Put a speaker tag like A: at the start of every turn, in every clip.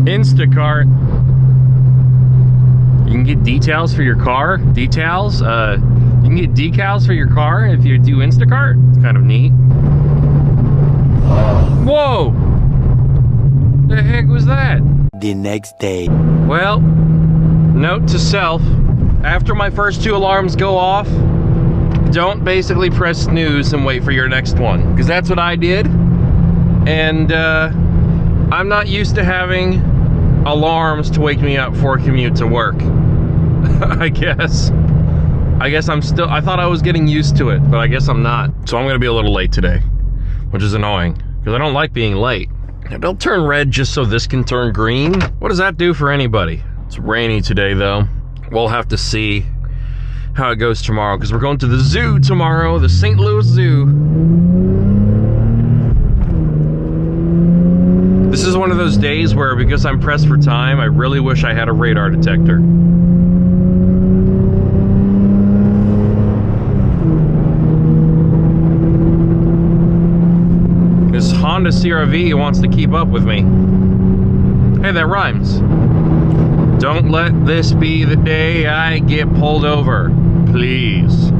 A: Instacart. You can get details for your car. You can get decals for your car if you do Instacart. It's kind of neat. Whoa! The heck was that?
B: The next day.
A: Well, note to self, after my first 2 alarms go off, don't basically press snooze and wait for your next one, because that's what I did. And I'm not used to having alarms to wake me up for a commute to work. I guess I'm still, I thought I was getting used to it, but I guess I'm not. So I'm gonna be a little late today, which is annoying, because I don't like being late. Now, don't turn red just so this can turn green. What does that do for anybody? It's rainy today though. We'll have to see how it goes tomorrow, because we're going to the zoo tomorrow, the St. Louis Zoo. This is one of those days where, because I'm pressed for time, I really wish I had a radar detector. This Honda CR-V wants to keep up with me. Hey, that rhymes. Don't let this be the day I get pulled over, please.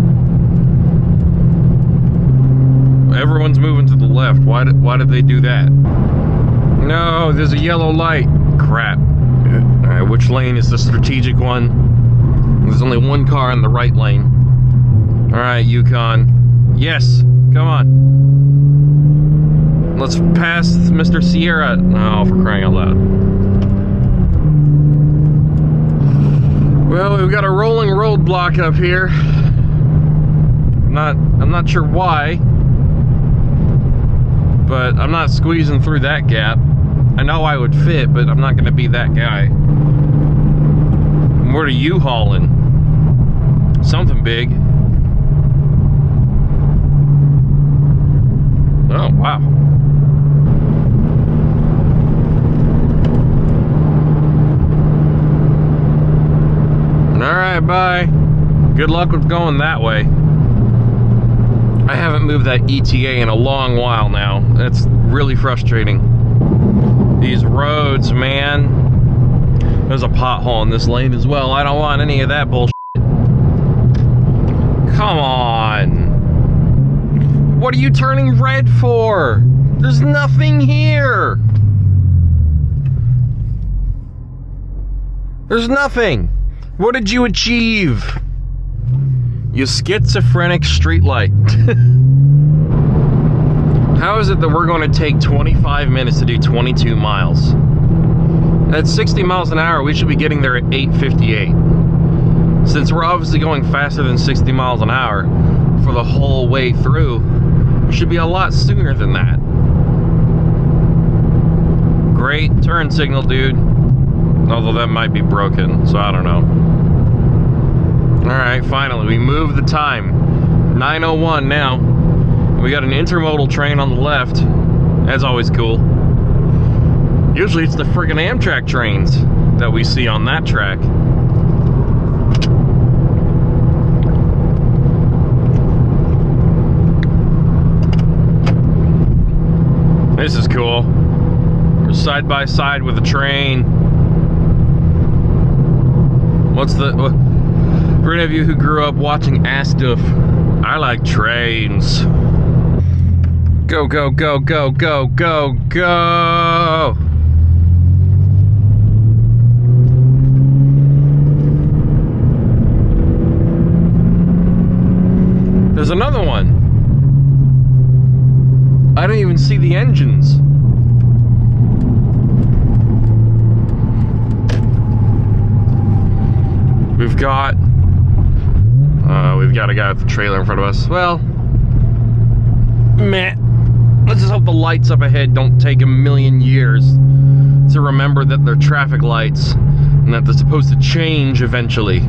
A: Everyone's moving to the left. Why did they do that? No, there's a yellow light. Crap. Alright, which lane is the strategic one? There's only one car in the right lane. Alright, Yukon. Yes, come on. Let's pass Mr. Sierra. Oh, for crying out loud. Well, we've got a rolling roadblock up here. I'm not sure why, but I'm not squeezing through that gap. I know I would fit, but I'm not gonna be that guy. What are you hauling? Something big. Oh, wow. Alright, bye. Good luck with going that way. I haven't moved that ETA in a long while now. That's really frustrating. These roads, man. There's a pothole in this lane as well. I don't want any of that bullshit. Come on. What are you turning red for? There's nothing here. There's nothing. What did you achieve? You schizophrenic streetlight. How is it that we're going to take 25 minutes to do 22 miles? At 60 miles an hour, we should be getting there at 8:58. Since we're obviously going faster than 60 miles an hour for the whole way through, we should be a lot sooner than that. Great turn signal, dude. Although that might be broken, so I don't know. Alright, finally, we moved the time. 9:01 now. We got an intermodal train on the left. That's always cool. Usually it's the friggin' Amtrak trains that we see on that track. This is cool. We're side by side with a train. For any of you who grew up watching Astuff, I like trains. Go, go, go, go, go, go, go! There's another one. I don't even see the engines. We've got a guy with the trailer in front of us. Well, meh. Let's just hope the lights up ahead don't take a million years to remember that they're traffic lights and that they're supposed to change eventually.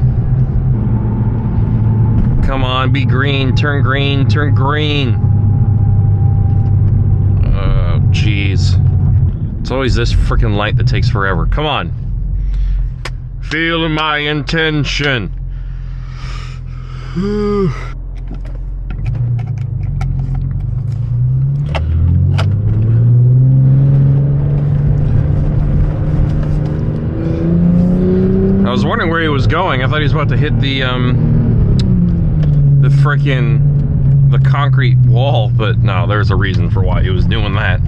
A: Come on, be green, turn green, turn green. Oh, jeez. It's always this freaking light that takes forever. Come on. Feeling my intention. was wondering where he was going. I thought he was about to hit the concrete wall, but no, there's a reason for why he was doing that.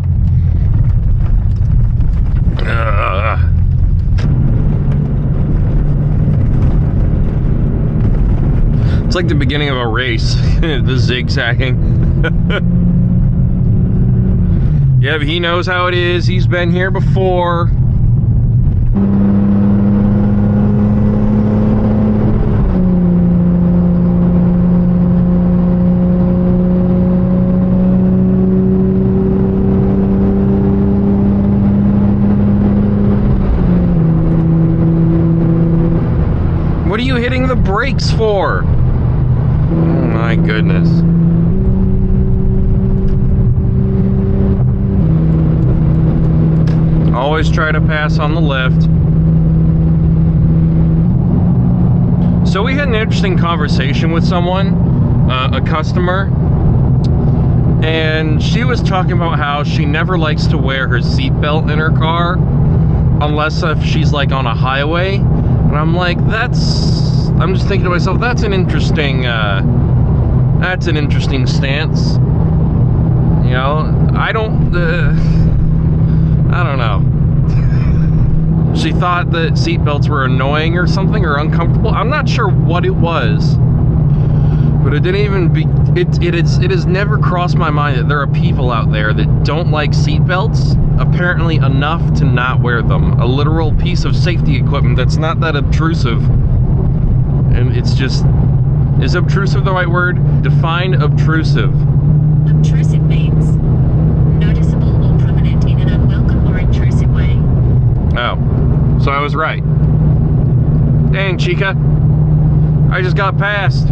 A: It's like the beginning of a race, the zigzagging. Yeah, but he knows how it is. He's been here before. What are you hitting the brakes for? Oh my goodness. Always try to pass on the left. So we had an interesting conversation with someone, a customer, and she was talking about how she never likes to wear her seatbelt in her car unless if she's like on a highway. And I'm like, I'm just thinking to myself, that's an interesting stance. You know, I don't know. She thought that seatbelts were annoying or something, or uncomfortable. I'm not sure what it was, but it didn't even be. It has never crossed my mind that there are people out there that don't like seatbelts. Apparently enough to not wear them. A literal piece of safety equipment that's not that obtrusive. And it's just, is obtrusive the right word? Define obtrusive.
B: Obtrusive means noticeable or prominent in an unwelcome or intrusive way.
A: Oh, so I was right. Dang, Chica. I just got passed.